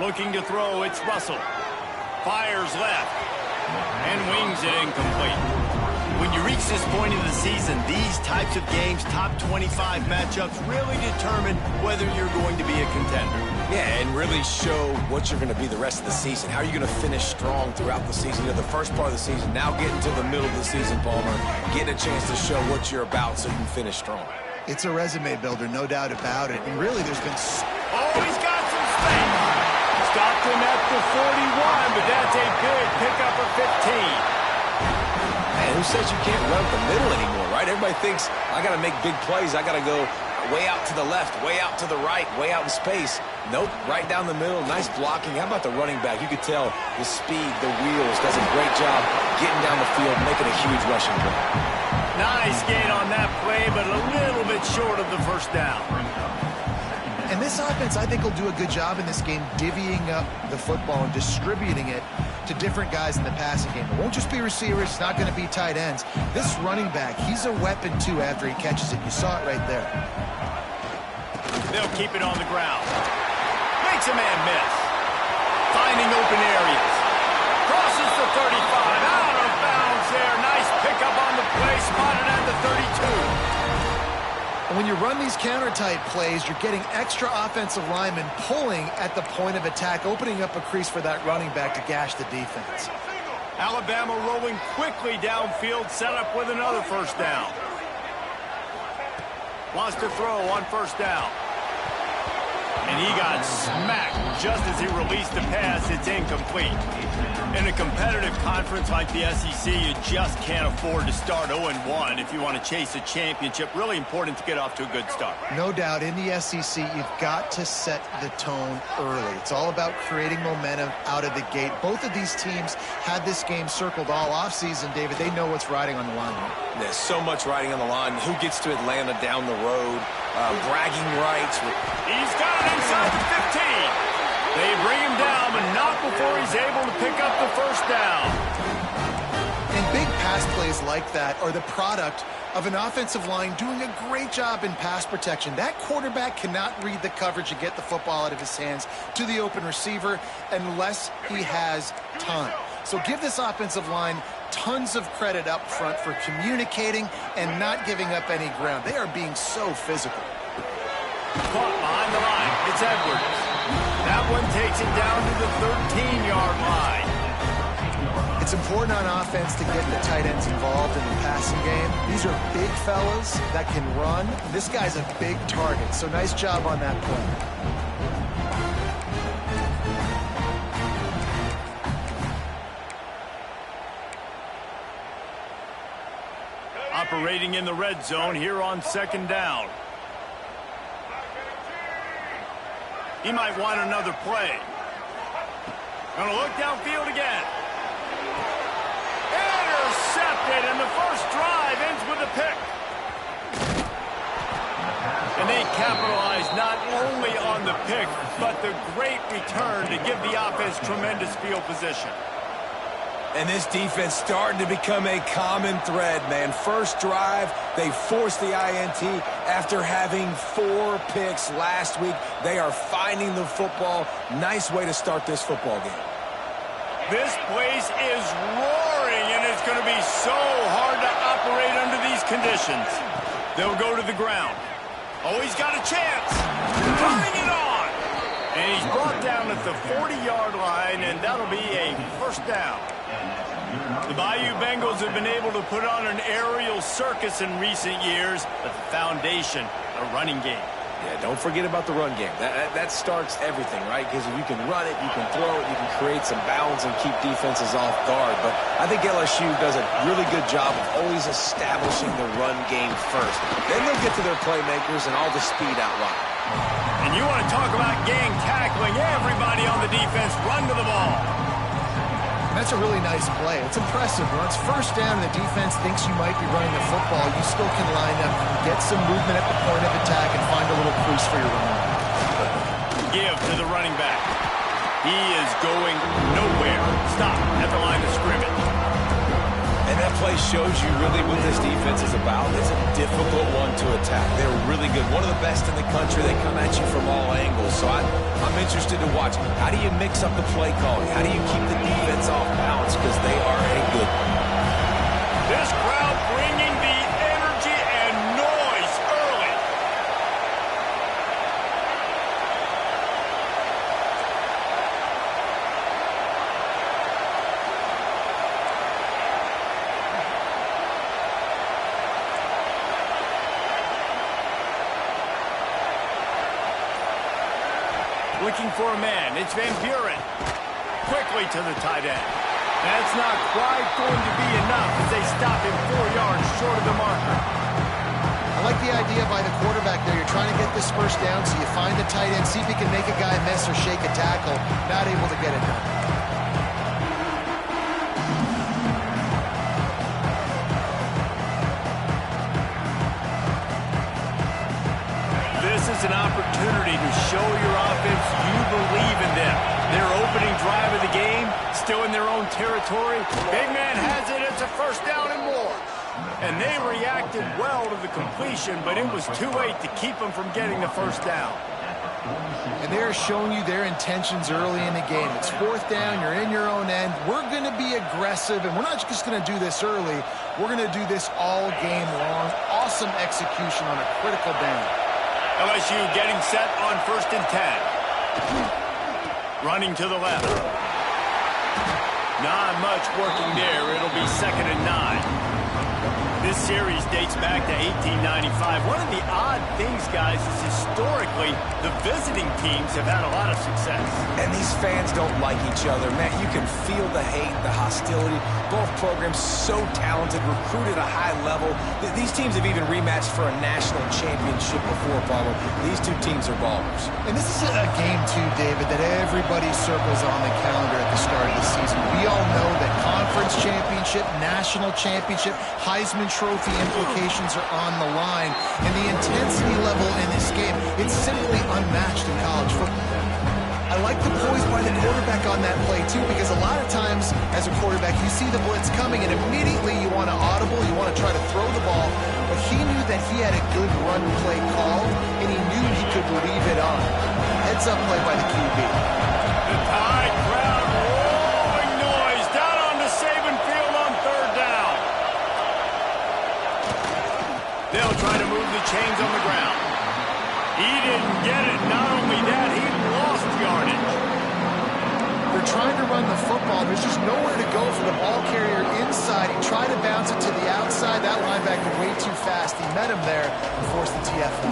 Looking to throw, it's Russell. Fires left. And wings it incomplete. When you reach this point in the season, these types of games, top 25 matchups, really determine whether you're going to be a contender. Yeah, and really show what you're going to be the rest of the season. How are you going to finish strong throughout the season? You know, the first part of the season, now getting to the middle of the season, Palmer, getting a chance to show what you're about so you can finish strong. It's a resume builder, no doubt about it. And really, there's been... Oh, he's got some space. Stopped him at the 41, but that's a big pickup of 15. Man, who says you can't run up the middle anymore, right? Everybody thinks, I got to make big plays. I got to go way out to the left, way out to the right, way out in space. Nope, right down the middle. Nice blocking. How about the running back? You could tell the speed, the wheels, does a great job getting down the field, making a huge rushing play. Nice gain on that play, but a little bit short of the first down. And this offense, I think, will do a good job in this game divvying up the football and distributing it to different guys in the passing game. It won't just be receivers. It's not going to be tight ends. This running back, he's a weapon, too, after he catches it. You saw it right there. They'll keep it on the ground. Makes a man miss. Finding open areas. Crosses the 35. Out of bounds there. Nice pickup on the play. Spotted at the 32. And when you run these counter-type plays, you're getting extra offensive linemen pulling at the point of attack, opening up a crease for that running back to gash the defense. Alabama rolling quickly downfield, set up with another first down. Wants to throw on first down. And he got smacked just as he released the pass. It's incomplete. In a competitive conference like the SEC, you just can't afford to start 0-1 if you want to chase a championship. Really important to get off to a good start. No doubt, in the SEC, you've got to set the tone early. It's all about creating momentum out of the gate. Both of these teams had this game circled all offseason, David. They know what's riding on the line. There's so much riding on the line. Who gets to Atlanta down the road? Bragging rights. He's got it inside the 15. They bring him down, but not before he's able to pick up the first down. And big pass plays like that are the product of an offensive line doing a great job in pass protection. That quarterback cannot read the coverage and get the football out of his hands to the open receiver unless he has time. So give this offensive line tons of credit up front for communicating and not giving up any ground. They are being so physical. Caught behind the line. It's Edwards. That one takes it down to the 13-yard line. It's important on offense to get the tight ends involved in the passing game. These are big fellas that can run. This guy's a big target, so nice job on that play. Operating in the red zone here on second down. He might want another play. Gonna look downfield again. Intercepted, and the first drive ends with a pick. And they capitalize not only on the pick, but the great return to give the offense tremendous field position. And this defense starting to become a common thread, man. First drive, they forced the INT after having 4 picks last week. They are finding the football. Nice way to start this football game. This place is roaring, and it's going to be so hard to operate under these conditions. They'll go to the ground. Oh, he's got a chance. Turning it on. And he's brought down at the 40-yard line, and that'll be a first down. The Bayou Bengals have been able to put on an aerial circus in recent years, but the foundation, a running game. Yeah, don't forget about the run game. That starts everything, right? Because if you can run it, you can throw it, you can create some balance and keep defenses off guard. But I think LSU does a really good job of always establishing the run game first. Then they'll get to their playmakers and all the speed out wide. And you want to talk about gang tackling, everybody on the defense run to the ball. That's a really nice play. It's impressive. When it's first down and the defense thinks you might be running the football, you still can line up, get some movement at the point of attack, and find a little crease for your running back. Give to the running back. He is going nowhere. Stop at the line of scrimmage. And That play shows you really what this defense is about. It's a difficult one to attack. They're really good. One of the best in the country. They come at you from all angles. So I'm interested to watch. How do you mix up the play calling? How do you keep the defense off balance? Because they are a good one. This crowd bringing the energy and noise early. Looking for a man. It's Van Buren. Quickly to the tight end. That's not quite going to be enough as they stop him 4 yards short of the marker. I like the idea by the quarterback there. You're trying to get this first down, so you find the tight end, see if he can make a guy miss or shake a tackle. Not able to get it done. This is an opportunity to show your offense you believe in them. Their opening drive of the game, still in their own territory. Big man has it. It's a first down and more. And they reacted well to the completion, but it was too late to keep them from getting the first down. And they're showing you their intentions early in the game. It's fourth down. You're in your own end. We're going to be aggressive, and we're not just going to do this early. We're going to do this all game long. Awesome execution on a critical down. LSU getting set on 1st and 10. Running to the left. Not much working there. It'll be 2nd and 9. This series dates back to 1895. One of the odd things, guys, is historically the visiting teams have had a lot of success. And these fans don't like each other. Man, you can feel the hate, the hostility. Both programs so talented, recruited at a high level. These teams have even rematched for a national championship before, Paulo. These two teams are ballers. And this is a game, too, David, that everybody circles on the calendar at the start of the season. We all know that conference championship, national championship, Heisman Trophy implications are on the line. And the intensity level in this game, it's simply unmatched in college football. I like the poise by the quarterback on that play, too, because a lot of times as a quarterback, you see the blitz coming, and immediately you want to audible, you want to try to throw the ball. But he knew that he had a good run play called, and he knew he could leave it on. Heads up play by the QB. The Tide crowd rolling noise down on the Saban field on 3rd down. They'll try to move the chains on the ground. He didn't get it. Not only that, he lost yardage. They're trying to run the football. There's just nowhere to go for the ball carrier inside. He tried to bounce it to the outside. That linebacker way too fast. He met him there and forced the TFL.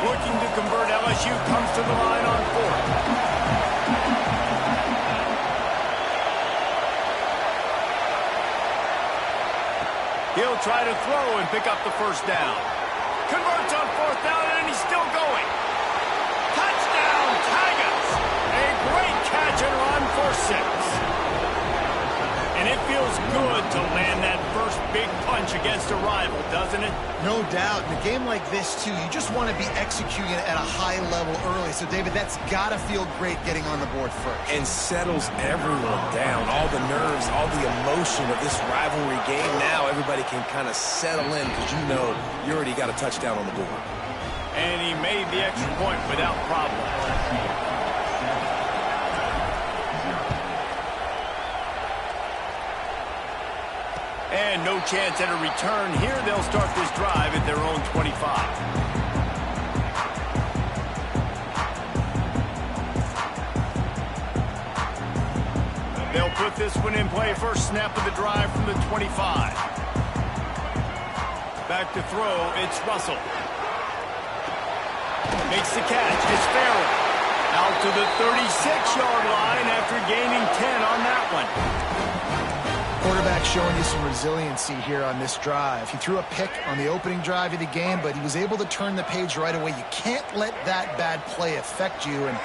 Looking to convert, LSU comes to the line on 4th. He'll try to throw and pick up the first down. Converts on 4th down, and he's still going. Touchdown, Tigers! A great catch and run for 6. And it feels good to land that first big punch against a rival, doesn't it? No doubt. In a game like this, too, you just want to be executing it at a high level early. So, David, that's got to feel great getting on the board first. And settles everyone down. All the nerves, all the emotion of this rivalry game. Now everybody can kind of settle in because you know you already got a touchdown on the board. And he made the extra point without problem. And no chance at a return here. They'll start this drive at their own 25. They'll put this one in play. First snap of the drive from the 25. Back to throw. It's Russell. Makes the catch. It's Farrell. Out to the 36-yard line after gaining 10 on that one. Quarterback showing you some resiliency here on this drive. He threw a pick on the opening drive of the game, but he was able to turn the page right away. You can't let that bad play affect you, and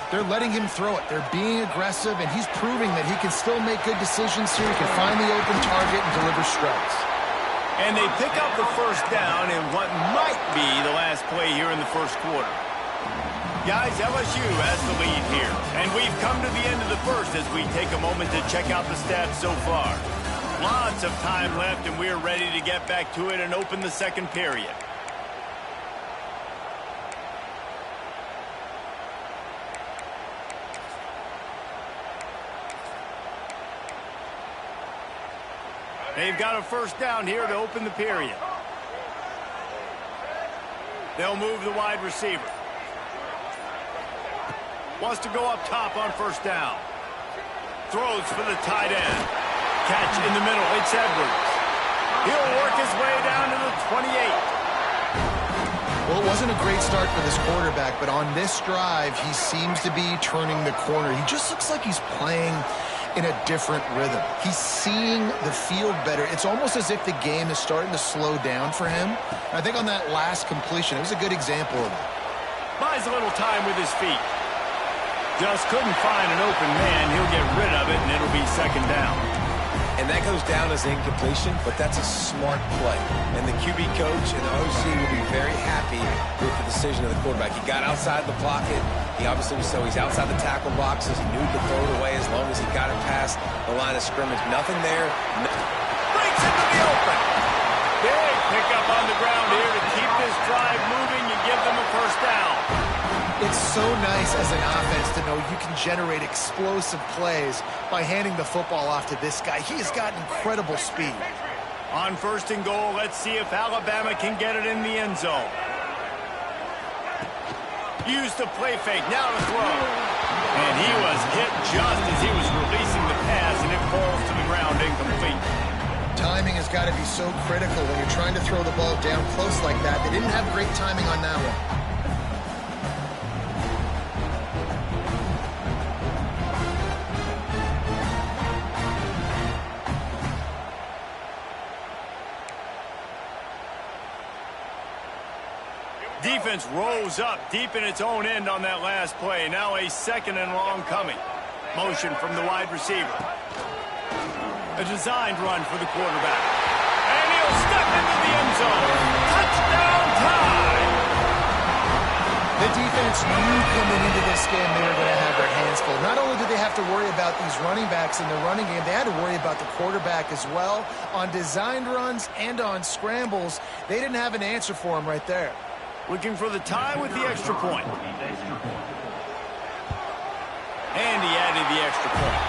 they're letting him throw it. They're being aggressive, and he's proving that he can still make good decisions here. He can find the open target and deliver strikes. And they pick up the first down in what might be the last play here in the first quarter. Guys, LSU has the lead here. And we've come to the end of the first as we take a moment to check out the stats so far. Lots of time left, and we're ready to get back to it and open the second period. They've got a first down here to open the period. They'll move the wide receiver. Wants to go up top on first down. Throws for the tight end. Catch in the middle. It's Edwards. He'll work his way down to the 28. Well, it wasn't a great start for this quarterback, but on this drive, he seems to be turning the corner. He just looks like he's playing in a different rhythm. He's seeing the field better. It's almost as if the game is starting to slow down for him. I think on that last completion, it was a good example of it. Buys a little time with his feet. Just couldn't find an open man. He'll get rid of it, and it'll be second down. And that goes down as incompletion, but that's a smart play. And the QB coach and the OC will be very happy with the decision of the quarterback. He got outside the pocket. He obviously so he's outside the tackle boxes. He knew to throw it away as long as he got it past the line of scrimmage. Nothing there. Breaks into the open. Big pickup on the ground here to keep this drive moving and give them a first down. It's so nice as an offense to know you can generate explosive plays by handing the football off to this guy. He has got incredible speed. On first and goal, let's see if Alabama can get it in the end zone. Used the play fake, now to throw. And he was hit just as he was releasing the pass, and it falls to the ground incomplete. Timing has got to be so critical when you're trying to throw the ball down close like that. They didn't have great timing on that one. Defense rose up deep in its own end on that last play. Now a second and long coming. Motion from the wide receiver. A designed run for the quarterback. And he'll step into the end zone. Touchdown time! The defense knew coming into this game they were going to have their hands full. Not only did they have to worry about these running backs in the running game, they had to worry about the quarterback as well. On designed runs and on scrambles, they didn't have an answer for him right there. Looking for the tie with the extra point. And he added the extra point.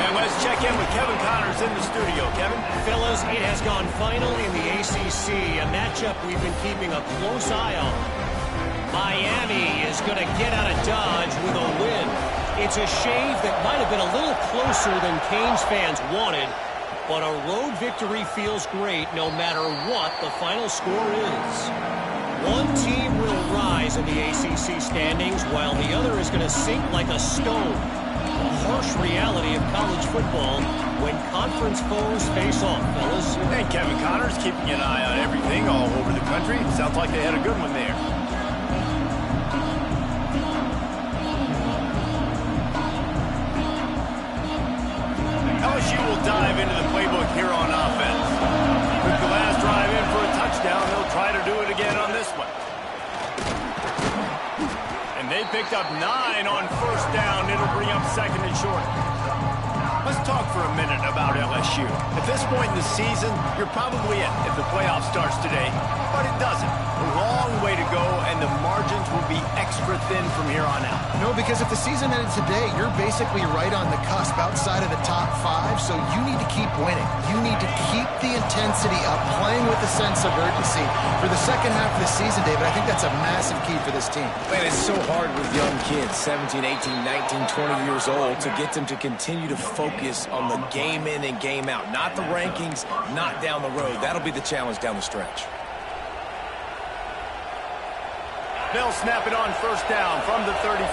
And let's check in with Kevin Connors in the studio. Kevin? Fellas, it has gone final in the ACC, a matchup we've been keeping a close eye on. Miami is going to get out of Dodge with a win. It's a shave that might have been a little closer than Canes fans wanted, but a road victory feels great no matter what the final score is. One team will rise in the ACC standings, while the other is going to sink like a stone. A harsh reality of college football when conference foes face off, fellas. And Kevin Connors keeping an eye on everything all over the country. Sounds like they had a good one there. LSU will dive into the playbook here on offense. With the last drive in for a touchdown, they'll try to do it again on this one. And they picked up 9 on first down. It'll bring up second and short. Let's talk for a minute about LSU. At this point in the season, you're probably in if the playoff starts today, but it doesn't. A long way to go, and the margins will be extra thin from here on out. No, because if the season ended today, you're basically right on the cusp outside of the top 5, so you need to keep winning. You need to keep the intensity up, playing with a sense of urgency. For the second half of the season, David, I think that's a massive key for this team. Man, it's so hard with young kids, 17, 18, 19, 20 years old, to get them to continue to focus on the game in and game out. Not the rankings, not down the road. That'll be the challenge down the stretch. They'll snap it on first down from the 35.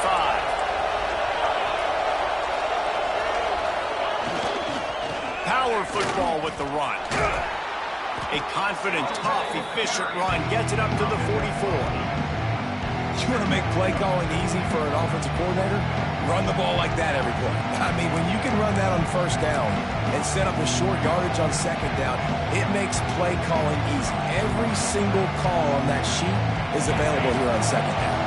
Power football with the run. A confident, tough, efficient run gets it up to the 44. You want to make play calling easy for an offensive coordinator? Run the ball like that every play. I mean, when you can run that on first down and set up a short yardage on second down, it makes play calling easy. Every single call on that sheet is available here on second down.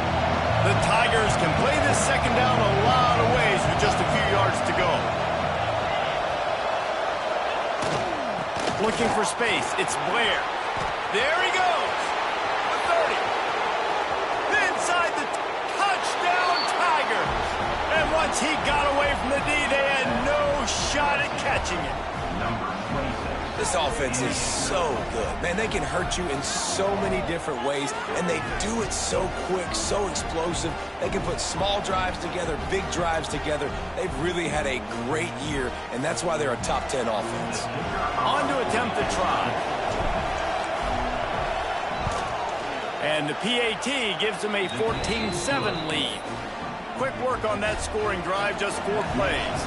The Tigers can play this second down a lot of ways with just a few yards to go. Looking for space. It's Blair. There he goes. The 30. Inside the touchdown Tigers. And once he got away from the D, they had no shot at catching it. This offense is so good. Man, they can hurt you in so many different ways, and they do it so quick, so explosive. They can put small drives together, big drives together. They've really had a great year, and that's why they're a top 10 offense. On to attempt the try. And the PAT gives them a 14-7 lead. Quick work on that scoring drive, just 4 plays.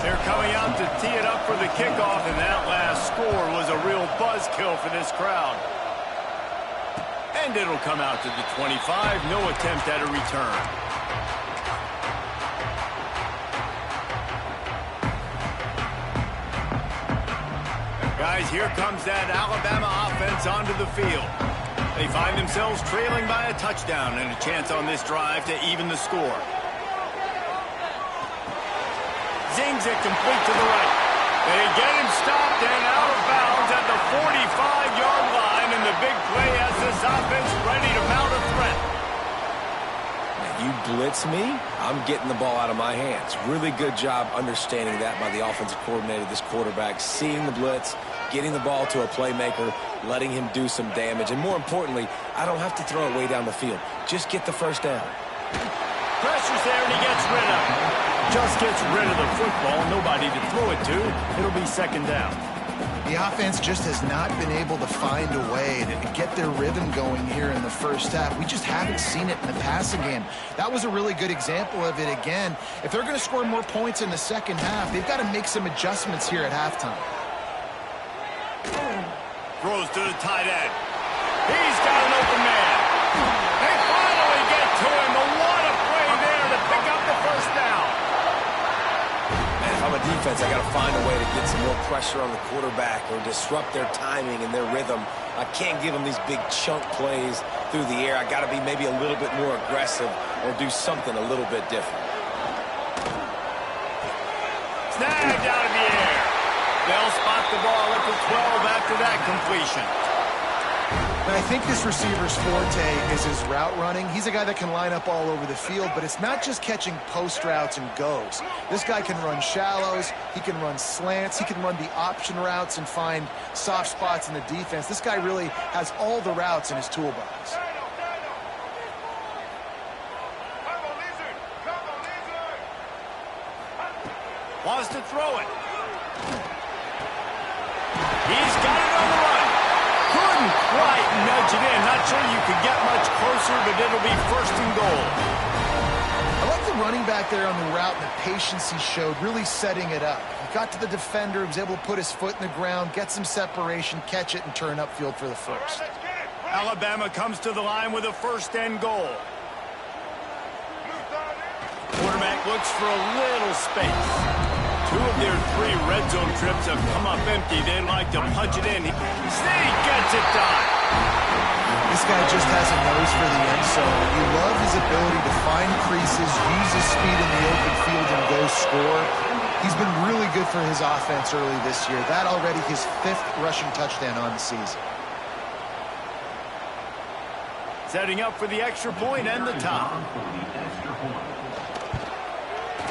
They're coming out to tee it up for the kickoff, and that last score was a real buzzkill for this crowd. And it'll come out to the 25, no attempt at a return. Guys, here comes that Alabama offense onto the field. They find themselves trailing by a touchdown and a chance on this drive to even the score. Zings it complete to the right. They get him stopped and out of bounds at the 45-yard line, and the big play has this offense ready to mount a threat. You blitz me, I'm getting the ball out of my hands. Really good job understanding that by the offensive coordinator, this quarterback, seeing the blitz, getting the ball to a playmaker, letting him do some damage, and more importantly, I don't have to throw it way down the field. Just get the first down. Pressure's there, and he gets rid of it. Just gets rid of the football, nobody to throw it to. It'll be second down. The offense just has not been able to find a way to get their rhythm going here in the first half. We just haven't seen it in the passing game. That was a really good example of it again. If they're going to score more points in the second half, they've got to make some adjustments here at halftime. Throws to the tight end. He's got an open man. They finally get to him. But what a play there to pick up the first down. If I'm a defense, I got to find a way to get some more pressure on the quarterback or disrupt their timing and their rhythm. I can't give them these big chunk plays through the air. I got to be maybe a little bit more aggressive or do something a little bit different. Snagged out of the air. They'll spot the ball at the 12 after that completion. And I think this receiver's forte is his route running. He's a guy that can line up all over the field, but it's not just catching post routes and goes. This guy can run shallows, he can run slants, he can run the option routes and find soft spots in the defense. This guy really has all the routes in his toolbox. Wants to throw it. He's got it on the run. Couldn't quite nudge it in. Not sure you could get much closer, but it'll be first and goal. I like the running back there on the route and the patience he showed, really setting it up. He got to the defender, was able to put his foot in the ground, get some separation, catch it, and turn upfield for the first. Alabama comes to the line with a first and goal. Quarterback looks for a little space. 2 of their 3 red zone trips have come up empty. They like to punch it in. Snead gets it done. This guy just has a nose for the end zone. You love his ability to find creases, use his speed in the open field, and go score. He's been really good for his offense early this year. That already his 5th rushing touchdown on the season. Setting up for the extra point and the top.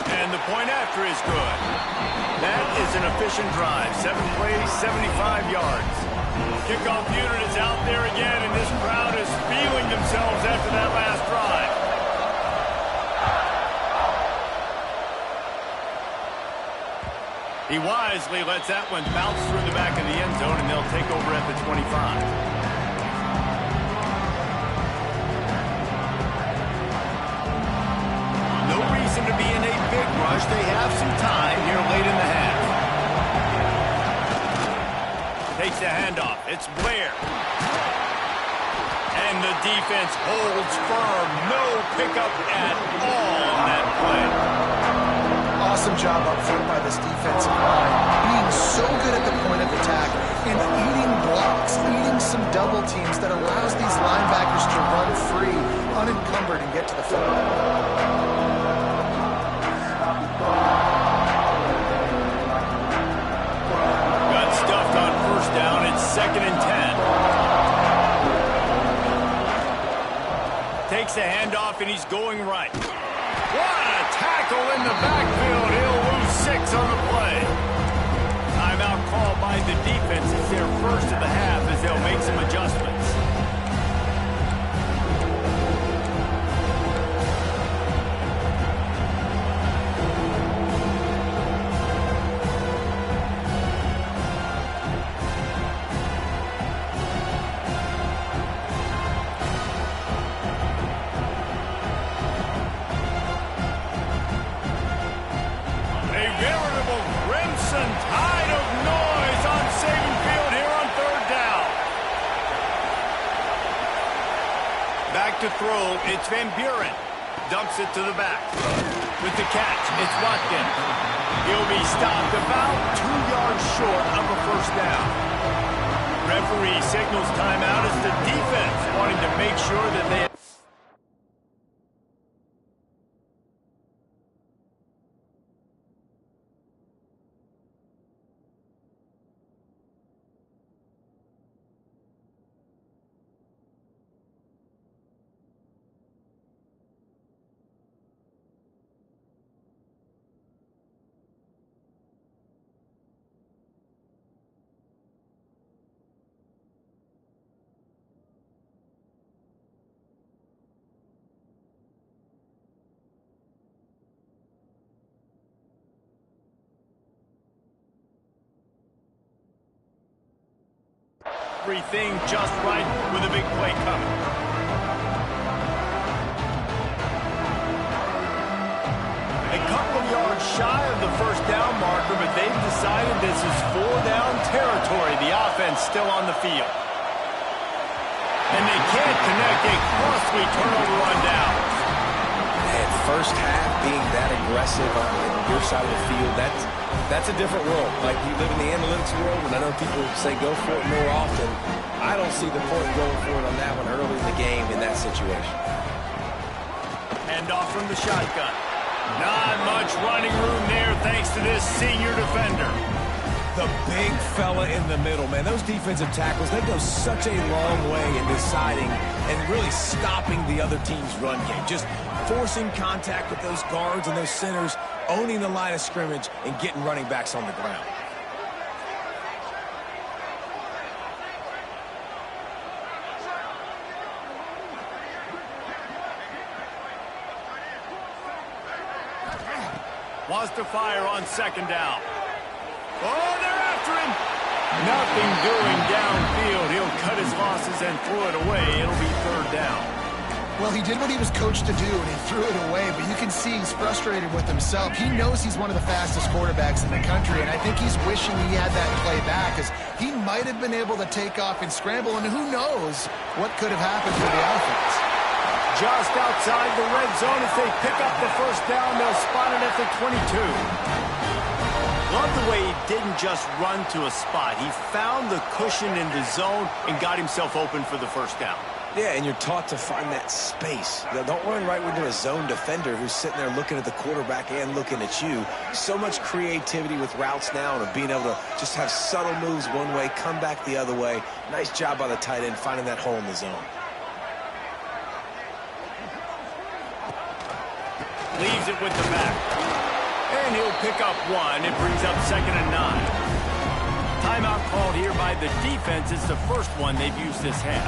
And the point after is good. That is an efficient drive. 7 plays, 75 yards. Kickoff unit is out there again, and this crowd is feeling themselves after that last drive. He wisely lets that one bounce through the back of the end zone, and they'll take over at the 25. To be in a big rush. They have some time here late in the half. Takes the handoff. It's Blair. And the defense holds firm. No pickup at all on that play. Awesome job up front by this defensive line. Being so good at the point of attack and eating blocks, eating some double teams that allows these linebackers to run free unencumbered and get to the football. Got stuffed on first down. It's 2nd and 10. Takes the handoff, and he's going right. What a tackle in the backfield. He'll lose 6 on the play. Timeout called by the defense. It's their first of the half as they'll make some adjustments. To throw, it's Van Buren. Dumps it to the back. With the catch, it's Watkins. He'll be stopped about 2 yards short of a first down. Referee signals timeout as the defense wanting to make sure that they... Everything just right with a big play coming. A couple of yards shy of the first down marker, but they've decided this is 4-down territory. The offense still on the field. And they can't connect a costly turnover on downs. And first half being that aggressive on your side of the field, that's a different world. Like, you live in the analytics world, and I know people say go for it more often. I don't see the point going for it on that one early in the game in that situation. Hand off from the shotgun. Not much running room there thanks to this senior defender. The big fella in the middle, man. Those defensive tackles, they go such a long way in deciding and really stopping the other team's run game. Just forcing contact with those guards and those centers, owning the line of scrimmage, and getting running backs on the ground. Wants to fire on 2nd down. Oh, they're after him. Nothing doing downfield. He'll cut his losses and throw it away. It'll be 3rd down. Well, he did what he was coached to do, and he threw it away, but you can see he's frustrated with himself. He knows he's one of the fastest quarterbacks in the country, and I think he's wishing he had that play back, because he might have been able to take off and scramble, and who knows what could have happened for the offense. Just outside the red zone, if they pick up the first down, they'll spot it at the 22. Love the way he didn't just run to a spot. He found the cushion in the zone and got himself open for the first down. Yeah, and you're taught to find that space. Don't run right into a zone defender who's sitting there looking at the quarterback and looking at you. So much creativity with routes now and being able to just have subtle moves one way, come back the other way. Nice job by the tight end finding that hole in the zone. Leaves it with the back. And he'll pick up 1. It brings up 2nd and 9. Timeout called here by the defense. It's the first one they've used this half.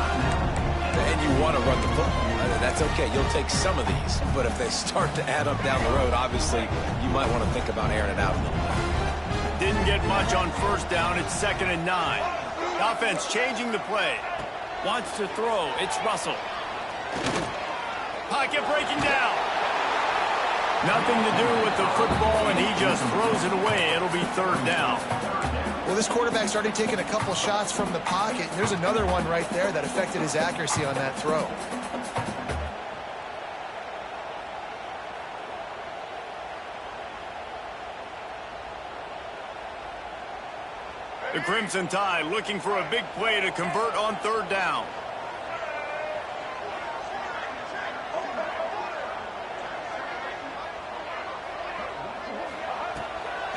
And you want to run the football. That's okay. You'll take some of these. But if they start to add up down the road, obviously, you might want to think about airing it out a little bit. Didn't get much on first down. It's 2nd and 9. Offense changing the play. Wants to throw. It's Russell. Pocket breaking down. Nothing to do with the football, and he just throws it away. It'll be 3rd down. Well, this quarterback's already taken a couple shots from the pocket, and there's another one right there that affected his accuracy on that throw. The Crimson Tide looking for a big play to convert on 3rd down.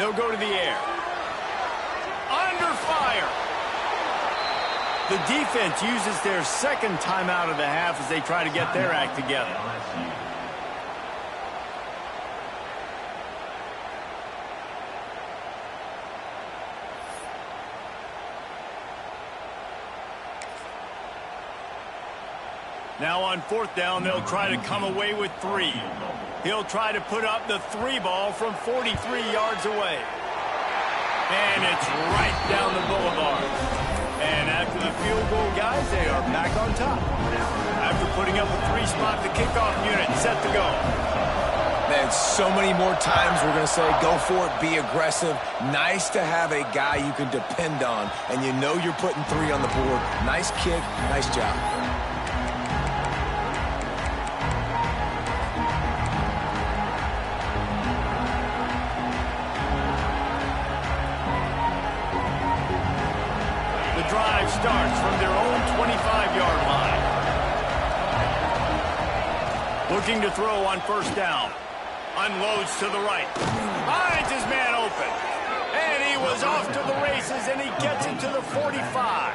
They'll go to the air. Under fire. The defense uses their second timeout of the half as they try to get their act together. Now on fourth down, they'll try to come away with 3. He'll try to put up the 3 ball from 43 yards away. And it's right down the boulevard. And after the field goal, guys, they are back on top. After putting up a 3-spot, the kickoff unit set to go. Man, so many more times we're going to say, go for it, be aggressive. Nice to have a guy you can depend on, and you know you're putting 3 on the board. Nice kick, nice job. Drive starts from their own 25-yard line. Looking to throw on first down. Unloads to the right. Finds his man open. And he was off to the races, and he gets it to the 45.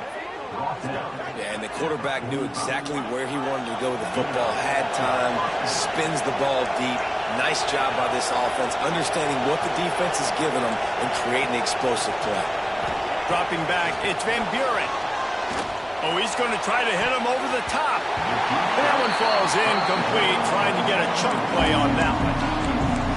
Yeah, and the quarterback knew exactly where he wanted to go with the football. Had time, spins the ball deep. Nice job by this offense, understanding what the defense is giving them and creating the explosive play. Dropping back, it's Van Buren. Oh, he's going to try to hit him over the top. That one falls incomplete, trying to get a chunk play on that one.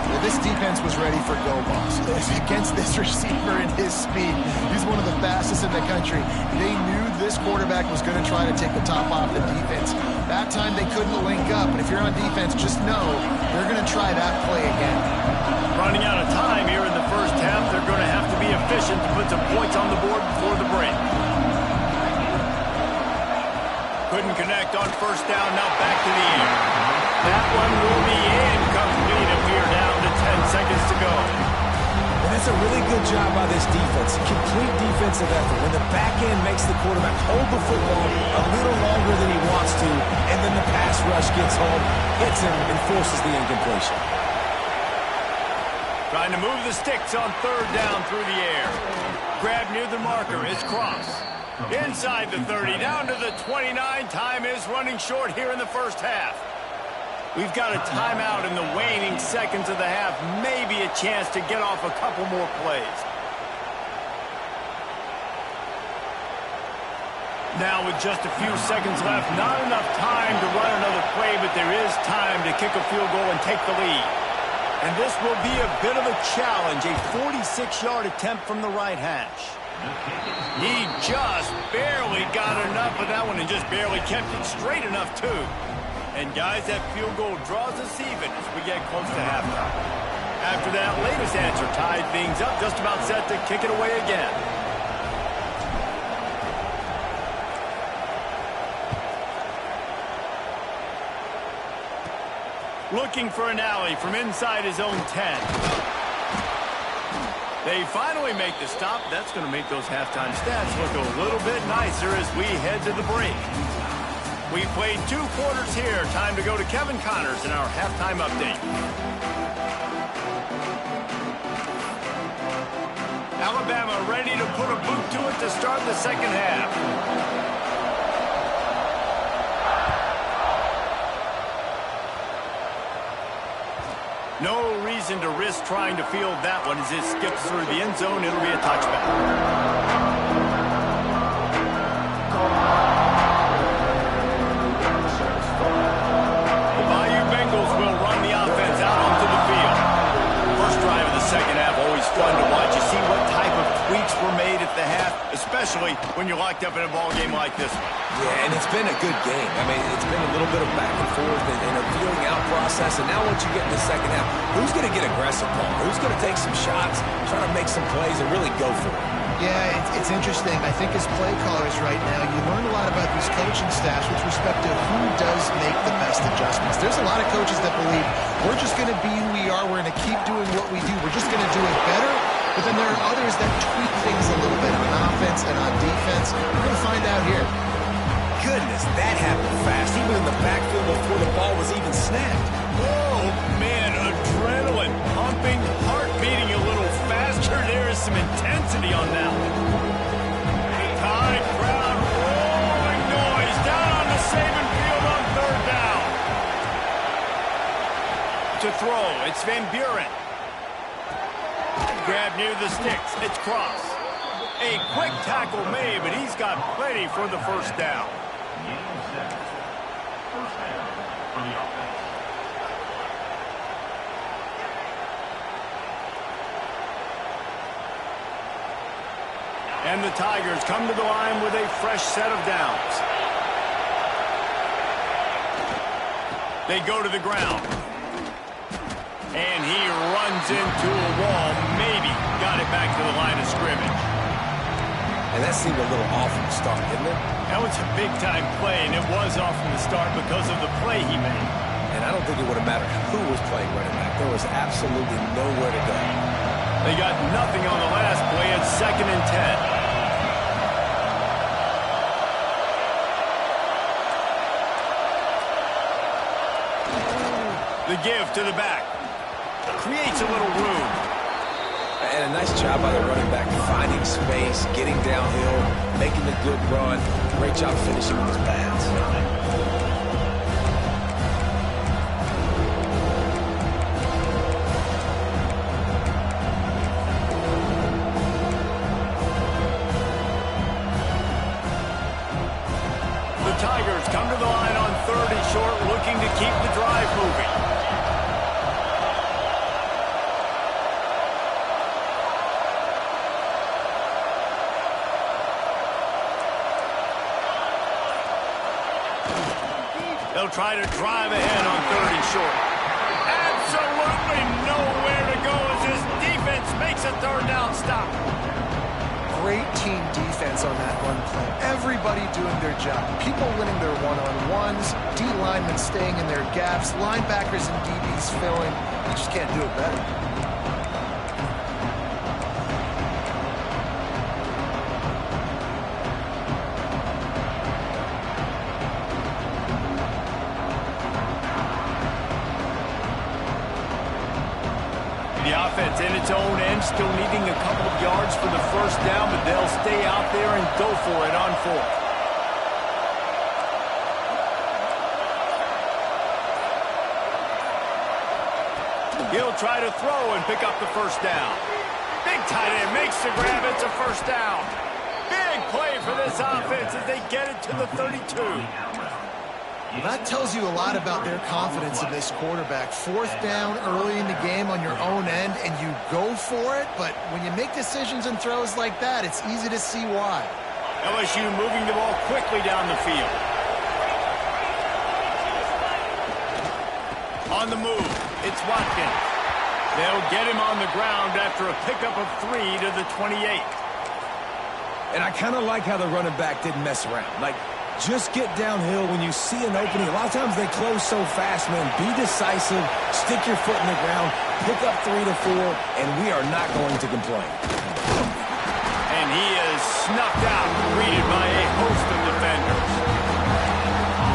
Well, this defense was ready for go balls. Against this receiver and his speed, he's one of the fastest in the country. They knew this quarterback was going to try to take the top off the defense. That time they couldn't link up, but if you're on defense, just know they're going to try that play again. Running out of time here in the first half, they're going to have to be efficient to put some points on the board before the break. Couldn't connect on first down, now back to the air. That one will be incomplete, and we are down to 10 seconds to go. And that's a really good job by this defense. Complete defensive effort. When the back end makes the quarterback hold the football a little longer than he wants to, and then the pass rush gets home, hits him, and forces the incompletion. Trying to move the sticks on third down through the air. Grab near the marker. It's Cross. Inside the 30, down to the 29. Time is running short here in the first half. We've got a timeout in the waning seconds of the half. Maybe a chance to get off a couple more plays. Now with just a few seconds left, not enough time to run another play, but there is time to kick a field goal and take the lead. And this will be a bit of a challenge, a 46-yard attempt from the right hash. He just barely got enough of that one and just barely kept it straight enough, too. And, guys, that field goal draws us even as we get close to halftime. After that latest answer tied things up, just about set to kick it away again. Looking for an alley from inside his own 10. They finally make the stop. That's going to make those halftime stats look a little bit nicer as we head to the break. We played 2 quarters here. Time to go to Kevin Connors in our halftime update. Alabama ready to put a boot to it to start the second half. No reason to risk trying to field that one as it skips through the end zone. It'll be a touchback. The Bayou Bengals will run the offense out onto the field. First drive of the second half, always fun to watch. You see what type of tweaks were made at the half, especially when you're locked up in a ball game like this one. Yeah, and it's been a good game. I mean, it's been a little bit of back and forth and a feeling out process. And now once you get in the second half, who's going to get aggressive, Paul? Who's going to take some shots, try to make some plays, and really go for it? Yeah, it's interesting. I think as play callers right now, you learn a lot about these coaching staffs with respect to who does make the best adjustments. There's a lot of coaches that believe we're just going to be who we are. We're going to keep doing what we do. We're just going to do it better. But then there are others that tweak things a little bit on offense and on defense. We're going to find out here. Goodness, that happened fast. He was in the backfield before the ball was even snapped. Oh, man, adrenaline pumping, heart beating a little faster some intensity on that one. The Tide crowd rolling noise down on the Saban field on third down. To throw, it's Van Buren. Grab near the sticks, it's Cross. A quick tackle made, but he's got plenty for the first down. And the Tigers come to the line with a fresh set of downs. They go to the ground. And he runs into a wall. Maybe got it back to the line of scrimmage. And that seemed a little off from the start, didn't it? That was a big-time play, and it was off from the start because of the play he made. And I don't think it would have mattered who was playing running back. There was absolutely nowhere to go. They got nothing on the last play. It's 2nd and 10. The give to the back. Creates a little room. And a nice job by the running back, finding space, getting downhill, making a good run. Great job finishing with his pads. The Tigers come to the line on 3rd and short, looking to keep the drive moving. They'll try to drive ahead on 3rd and short. Absolutely nowhere to go as this defense makes a 3rd down stop. Great team defense on that run play. Everybody doing their job. People winning their one-on-ones, D linemen staying in their gaps, linebackers and DBs filling. You just can't do it better. The offense in its own end, still needing a couple of yards for the first down, but they'll stay out there and go for it on 4th. He'll try to throw and pick up the first down. Big tight end makes the grab. It's a first down. Big play for this offense as they get it to the 32. Well, that tells you a lot about their confidence in this quarterback. 4th down early in the game on your own end, and you go for it, but when you make decisions and throws like that, it's easy to see why. LSU moving the ball quickly down the field. On the move, it's Watkins. They'll get him on the ground after a pickup of 3 to the 28. And I kind of like how the running back didn't mess around. Like, just get downhill when you see an opening. A lot of times they close so fast, man. Be decisive, stick your foot in the ground, pick up 3 to 4, and we are not going to complain. And he is snuffed out, greeted by a host of defenders.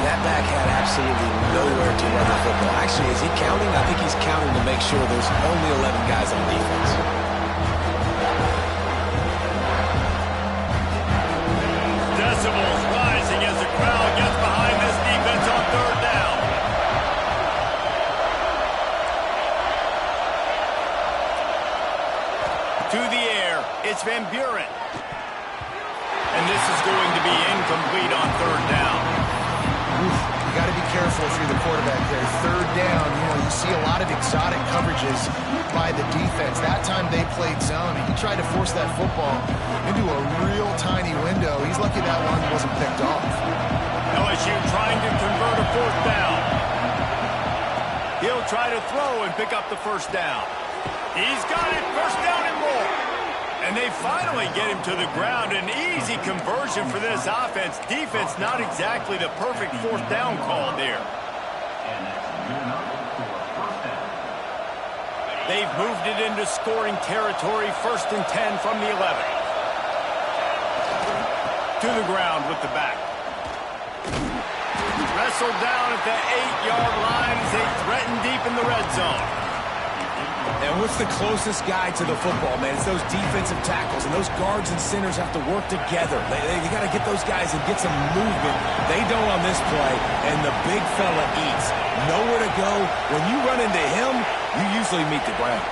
That back had absolutely nowhere to run the football. Actually, is he counting? I think he's counting to make sure there's only 11 guys on defense. Decibels rising as the crowd gets behind this defense on 3rd down. To the air, it's Van Buren. And this is going to be incomplete on 3rd down. You got to be careful if you're the quarterback there. 3rd down, you see a lot of exotic coverages by the defense. That time they played zone, and he tried to force that football into a real tiny window. He's lucky that one wasn't picked off. LSU trying to convert a 4th down. He'll try to throw and pick up the first down. He's got it, first down and more. And they finally get him to the ground. An easy conversion for this offense. Defense not exactly the perfect 4th down call there. They've moved it into scoring territory. 1st and 10 from the 11. To the ground with the back. Wrestled down at the 8-yard line as they threaten deep in the red zone. And what's the closest guy to the football, man? It's those defensive tackles, and those guards and centers have to work together. They got to get those guys and get some movement. They don't on this play, and the big fella eats. Nowhere to go. When you run into him, you usually meet the ground.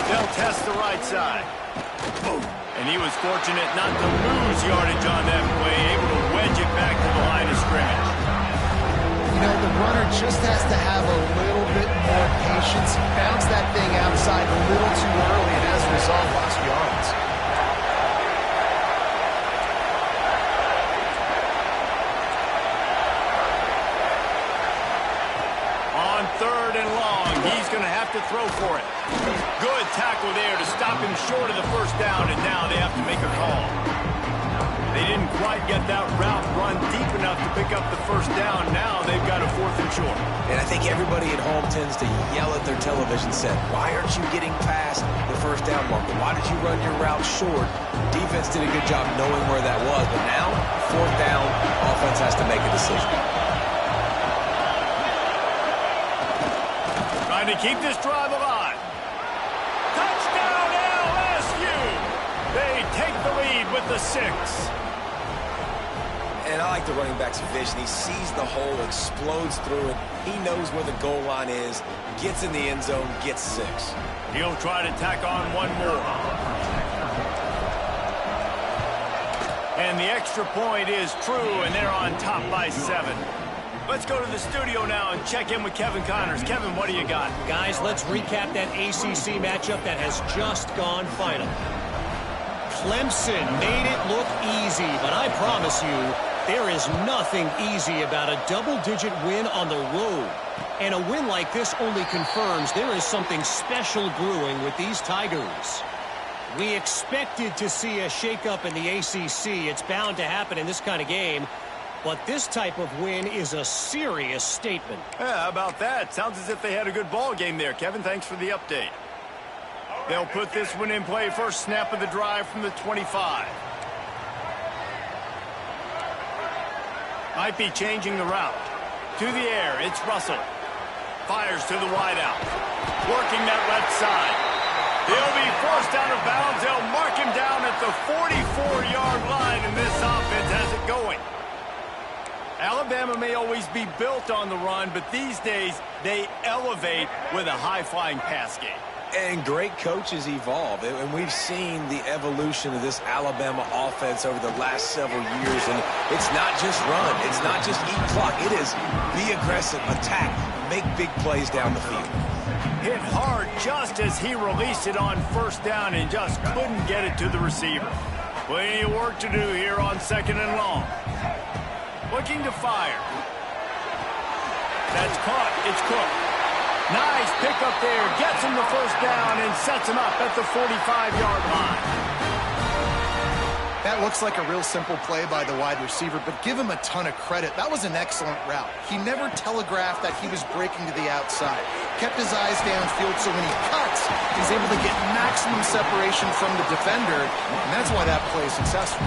They'll test the right side. And he was fortunate not to lose yardage on that play, able to wedge it back to the line of scrimmage. You know, the runner just has to have a little bit more patience. Bounce that thing outside a little too early, and as a result, lost yards. On 3rd and long, he's going to have to throw for it. Good tackle there to stop him short of the first down, and now they have to make a call. They didn't quite get that route run deep enough to pick up the first down. Now they've got a 4th and short. And I think everybody at home tends to yell at their television set, why aren't you getting past the first down marker? Why did you run your route short? Defense did a good job knowing where that was, but now, 4th down, offense has to make a decision. Trying to keep this drive alive. Touchdown LSU! They take the lead with the 6. And I like the running back's vision. He sees the hole, explodes through it. He knows where the goal line is, gets in the end zone, gets 6. He'll try to tack on one more. And the extra point is true, and they're on top by 7. Let's go to the studio now and check in with Kevin Connors. Kevin, what do you got? Guys, let's recap that ACC matchup that has just gone final. Clemson made it look easy, but I promise you, there is nothing easy about a double-digit win on the road. And a win like this only confirms there is something special brewing with these Tigers. We expected to see a shakeup in the ACC. It's bound to happen in this kind of game. But this type of win is a serious statement. Yeah, how about that? Sounds as if they had a good ball game there. Kevin, thanks for the update. They'll put this one in play. First snap of the drive from the 25. Might be changing the route. To the air, it's Russell. Fires to the wideout. Working that left side. He'll be forced out of bounds. They'll mark him down at the 44-yard line, and this offense has it going. Alabama may always be built on the run, but these days they elevate with a high-flying pass game. And great coaches evolve, and we've seen the evolution of this Alabama offense over the last several years, and it's not just run, it's not just eat clock, it is be aggressive, attack, make big plays down the field. Hit hard just as he released it on first down and just couldn't get it to the receiver. Plenty of work to do here on 2nd and long. Looking to fire. That's caught. It's Cook. Nice pickup there. Gets him the first down and sets him up at the 45-yard line. That looks like a real simple play by the wide receiver, but give him a ton of credit. That was an excellent route. He never telegraphed that he was breaking to the outside. Kept his eyes downfield, so when he cuts, he's able to get maximum separation from the defender, and that's why that play is successful.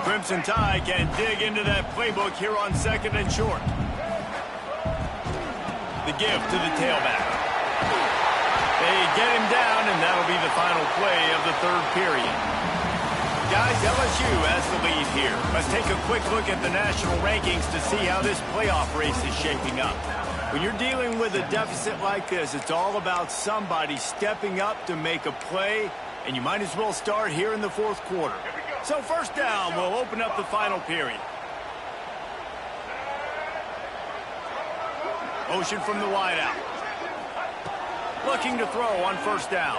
Crimson Tide can dig into that playbook here on 2nd and short. The give to the tailback. They get him down, and that'll be the final play of the 3rd period. Guys, LSU has the lead here. Let's take a quick look at the national rankings to see how this playoff race is shaping up. When you're dealing with a deficit like this, it's all about somebody stepping up to make a play, and you might as well start here in the 4th quarter. So first down will open up the final period. Motion from the wideout. Looking to throw on first down.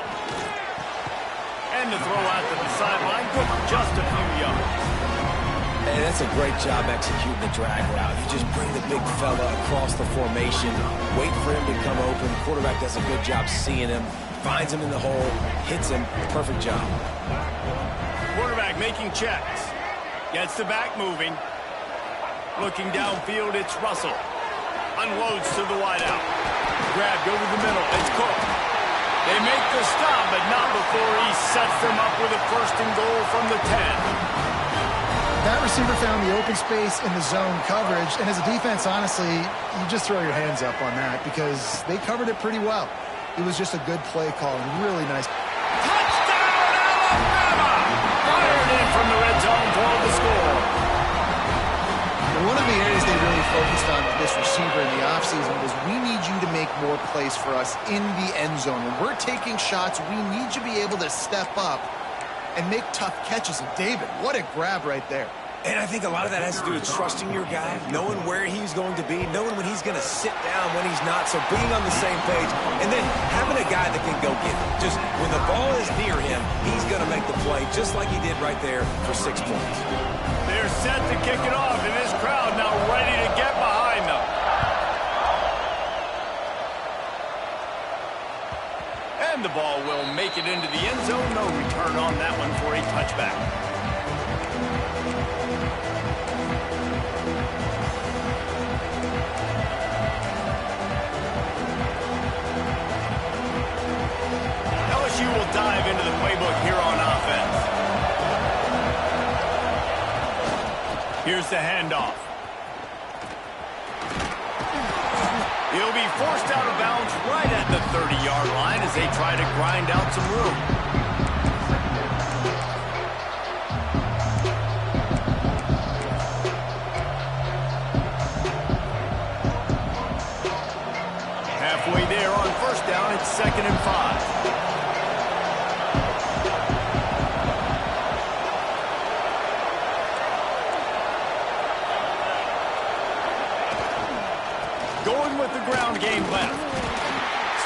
And the throw out to the sideline, good for just a few yards. And that's a great job executing the drag route. You just bring the big fella across the formation, wait for him to come open. The quarterback does a good job seeing him, finds him in the hole, hits him. Perfect job. Quarterback making checks. Gets the back moving. Looking downfield, it's Russell. Unloads to the wideout. Grabbed over the middle. It's Cook. They make the stop, but not before he sets them up with a 1st and goal from the 10. That receiver found the open space in the zone coverage, and as a defense, honestly, you just throw your hands up on that because they covered it pretty well. It was just a good play call and really nice. Touchdown, Alabama! Fired in from the red zone for the score. One of the areas they really focused on with this receiver in the offseason was we need you to make more plays for us in the end zone. When we're taking shots, we need you to be able to step up and make tough catches. And David, what a grab right there. And I think a lot of that has to do with trusting your guy, knowing where he's going to be, knowing when he's going to sit down, when he's not, so being on the same page, and then having a guy that can go get it. Just when the ball is near him, he's going to make the play, just like he did right there for 6 points. They're set to kick it off, and this crowd now ready to get behind them. And the ball will make it into the end zone. No return on that one for a touchback. LSU will dive into the playbook here on offense. Here's the handoff. He'll be forced out of bounds right at the 30-yard line as they try to grind out some room. Halfway there on first down, it's 2nd and 5. Going with the ground game left.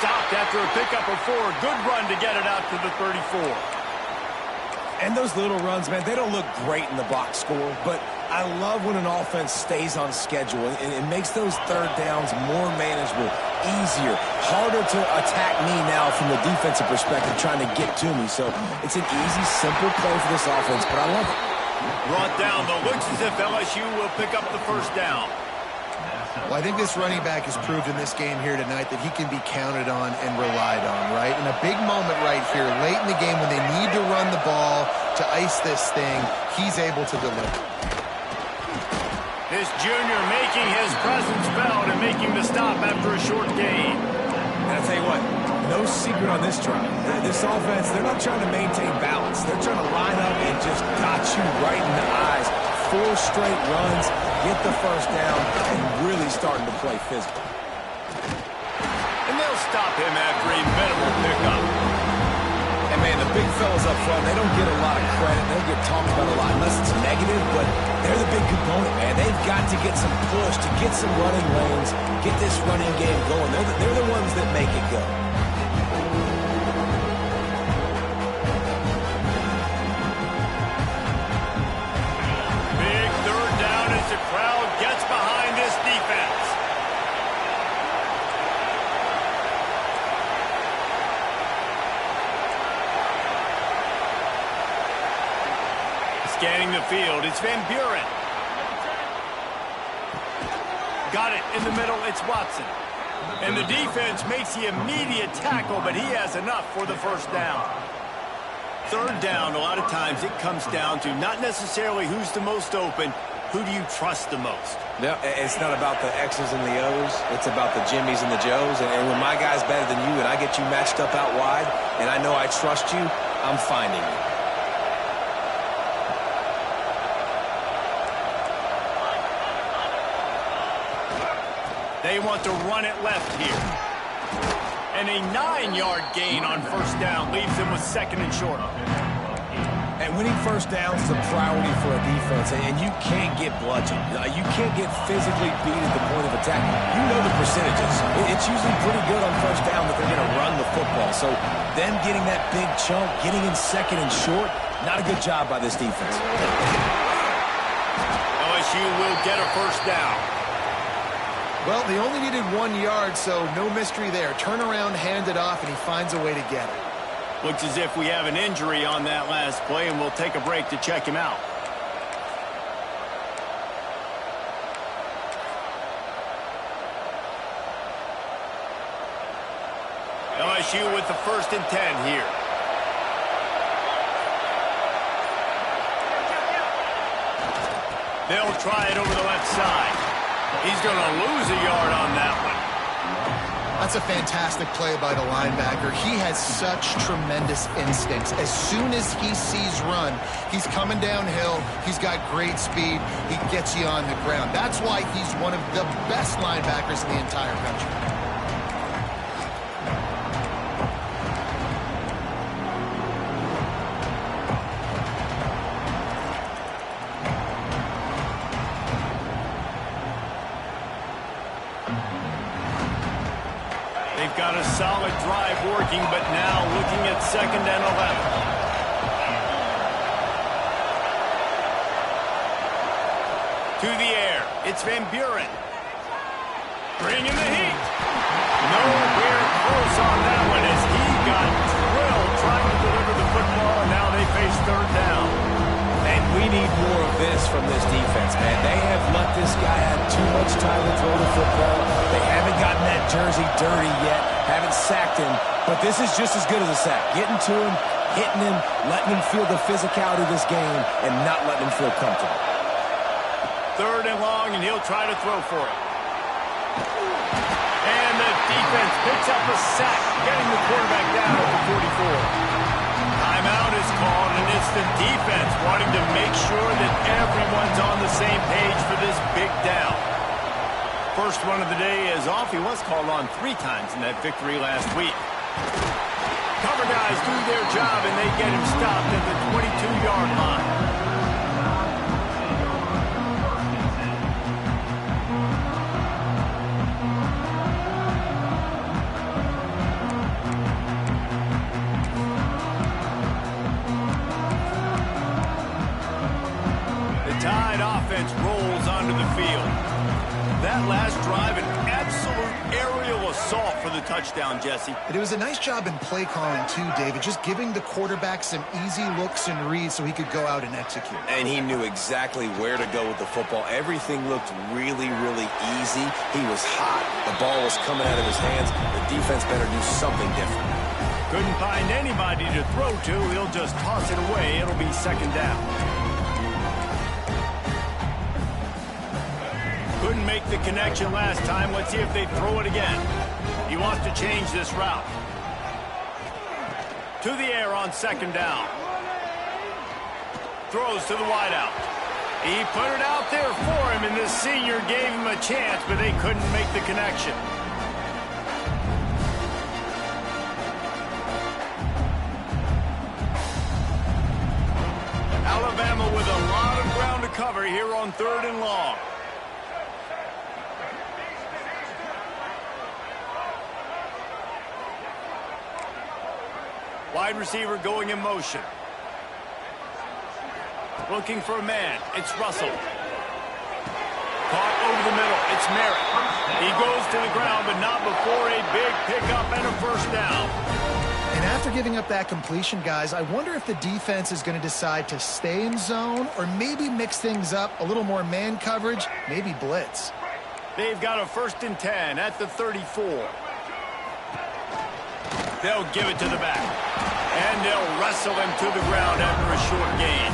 Stopped after a pickup of 4. Good run to get it out to the 34. And those little runs, man, they don't look great in the box score, but I love when an offense stays on schedule and it makes those third downs more manageable, easier, harder to attack me now from the defensive perspective trying to get to me. So it's an easy, simple play for this offense, but I love it. Brought down, but looks as if LSU will pick up the first down. Well, I think this running back has proved in this game here tonight that he can be counted on and relied on, right? In a big moment right here, late in the game when they need to run the ball to ice this thing, he's able to deliver. This junior making his presence felt and making the stop after a short gain. And I'll tell you what, no secret on this drive. This offense, they're not trying to maintain balance. They're trying to line up and just dot you right in the eyes. 4 straight runs, get the first down, and really starting to play physical. And they'll stop him after a minimal pickup. And, man, the big fellas up front, they don't get a lot of credit. They don't get talked about a lot unless it's negative, but they're the big component, man. They've got to get some push, to get some running lanes, get this running game going. They're the ones that make it go. The crowd gets behind this defense. Scanning the field, it's Van Buren. Got it in the middle, it's Watson. And the defense makes the immediate tackle, but he has enough for the first down. Third down, a lot of times it comes down to not necessarily who's the most open, who do you trust the most? Yeah, it's not about the X's and the O's. It's about the Jimmys and the Joes. And when my guy's better than you and I get you matched up out wide and I know I trust you, I'm finding you. They want to run it left here. And a 9-yard gain on first down leaves them with 2nd and short. And winning first downs is a priority for a defense, and you can't get bludgeoned. You can't get physically beat at the point of attack. You know the percentages. It's usually pretty good on first down that they're going to run the football. So them getting that big chunk, getting in 2nd and short, not a good job by this defense. LSU will get a first down. Well, they only needed 1 yard, so no mystery there. Turn around, hand it off, and he finds a way to get it. Looks as if we have an injury on that last play, and we'll take a break to check him out. LSU with the 1st and 10 here. They'll try it over the left side. He's going to lose a yard on that one. That's a fantastic play by the linebacker. He has such tremendous instincts. As soon as he sees run, he's coming downhill. He's got great speed. He gets you on the ground. That's why he's one of the best linebackers in the entire country. They've got a solid drive working, but now looking at 2nd and 11. To the air. It's Van Buren. Bringing the heat. Nowhere close on that one as he got drilled trying to deliver the football, and now they face 3rd down. And we need more of this from this defense, man. They have let this guy have too much time to throw the football. They haven't gotten that jersey dirty yet, haven't sacked him, but this is just as good as a sack. Getting to him, hitting him, letting him feel the physicality of this game, and not letting him feel comfortable. 3rd and long, and he'll try to throw for it. And the defense picks up a sack, getting the quarterback down at the 44. Timeout is called, and it's the defense wanting to make sure that everyone's on the same page for this big down. First one of the day is off. He was called on 3 times in that victory last week. Cover guys do their job, and they get him stopped at the 22-yard line. Rolls onto the field. That last drive, an absolute aerial assault for the touchdown, Jesse. But it was a nice job in play calling, too, David, just giving the quarterback some easy looks and reads so he could go out and execute. And he knew exactly where to go with the football. Everything looked really, really easy. He was hot. The ball was coming out of his hands. The defense better do something different. Couldn't find anybody to throw to. He'll just toss it away. It'll be 2nd down. Couldn't make the connection last time. Let's see if they throw it again. He wants to change this route. To the air on 2nd down. Throws to the wideout. He put it out there for him, and this senior gave him a chance, but they couldn't make the connection. Alabama with a lot of ground to cover here on 3rd and long. Wide receiver going in motion. Looking for a man. It's Russell. Caught over the middle. It's Merritt. He goes to the ground, but not before a big pickup and a 1st down. And after giving up that completion, guys, I wonder if the defense is going to decide to stay in zone or maybe mix things up, a little more man coverage, maybe blitz. They've got a 1st and 10 at the 34. They'll give it to the back. And they'll wrestle him to the ground after a short gain.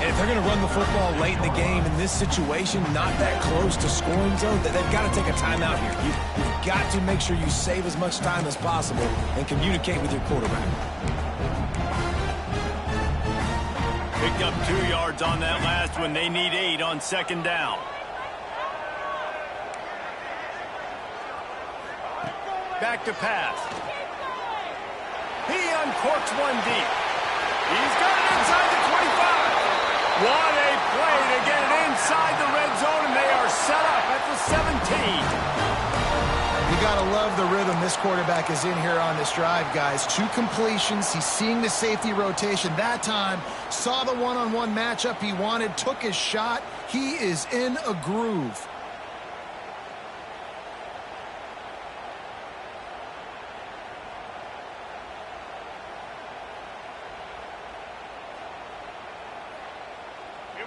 And if they're going to run the football late in the game in this situation, not that close to scoring zone, they've got to take a timeout here. You've got to make sure you save as much time as possible and communicate with your quarterback. Picked up 2 yards on that last one. They need 8 on 2nd down. Back to pass. He uncorks one deep. He's got it inside the 25. What a play to get it inside the red zone, and they are set up at the 17. You got to love the rhythm this quarterback is in here on this drive, guys. 2 completions. He's seeing the safety rotation that time. Saw the one-on-one matchup he wanted. Took his shot. He is in a groove.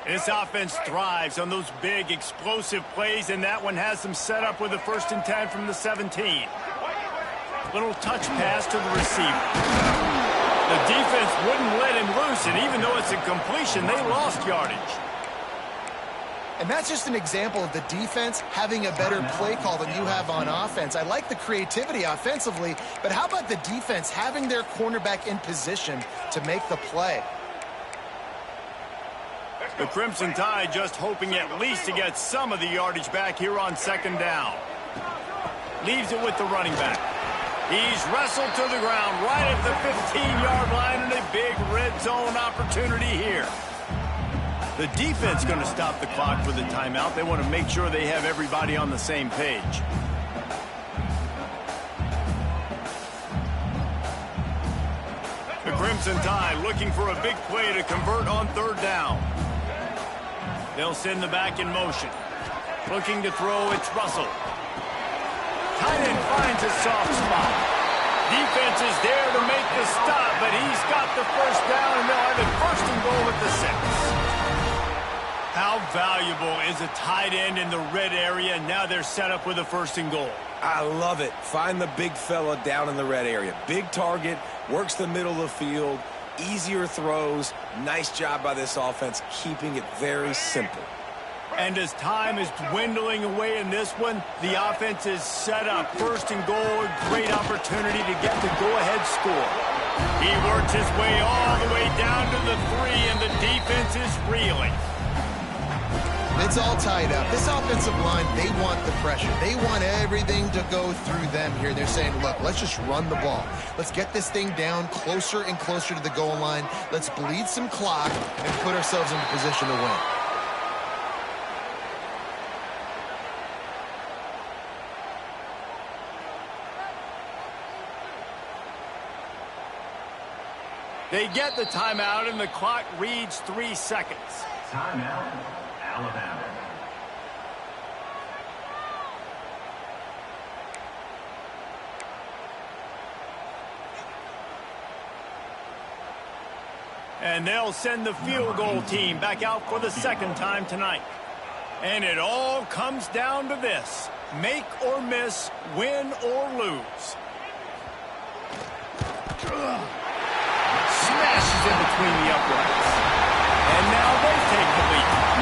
This offense thrives on those big, explosive plays, and that one has them set up with a 1st and 10 from the 17. Little touch pass to the receiver. The defense wouldn't let him loose, and even though it's a completion, they lost yardage. And that's just an example of the defense having a better play call than you have on offense. I like the creativity offensively, but how about the defense having their cornerback in position to make the play? The Crimson Tide just hoping at least to get some of the yardage back here on second down. Leaves it with the running back. He's wrestled to the ground right at the 15-yard line, and a big red zone opportunity here. The defense going to stop the clock for the timeout. They want to make sure they have everybody on the same page. The Crimson Tide looking for a big play to convert on third down. They'll send the back in motion. Looking to throw, it's Russell. Tight end finds a soft spot. Defense is there to make the stop, but he's got the first down, and they'll have it first and goal at the 6. How valuable is a tight end in the red area? Now they're set up with a first and goal. I love it. Find the big fella down in the red area. Big target, works the middle of the field, easier throws. Nice job by this offense, keeping it very simple. And as time is dwindling away in this one, the offense is set up. First and goal, a great opportunity to get the go-ahead score. He works his way all the way down to the 3, and the defense is reeling. It's all tied up. This offensive line, they want the pressure. They want everything to go through them here. They're saying, look, let's just run the ball. Let's get this thing down closer and closer to the goal line. Let's bleed some clock and put ourselves into position to win. They get the timeout, and the clock reads 3 seconds. Timeout, Alabama. And they'll send the field goal team back out for the second time tonight. And it all comes down to this: make or miss, win or lose. Smashes in between the uprights. And now they take the lead.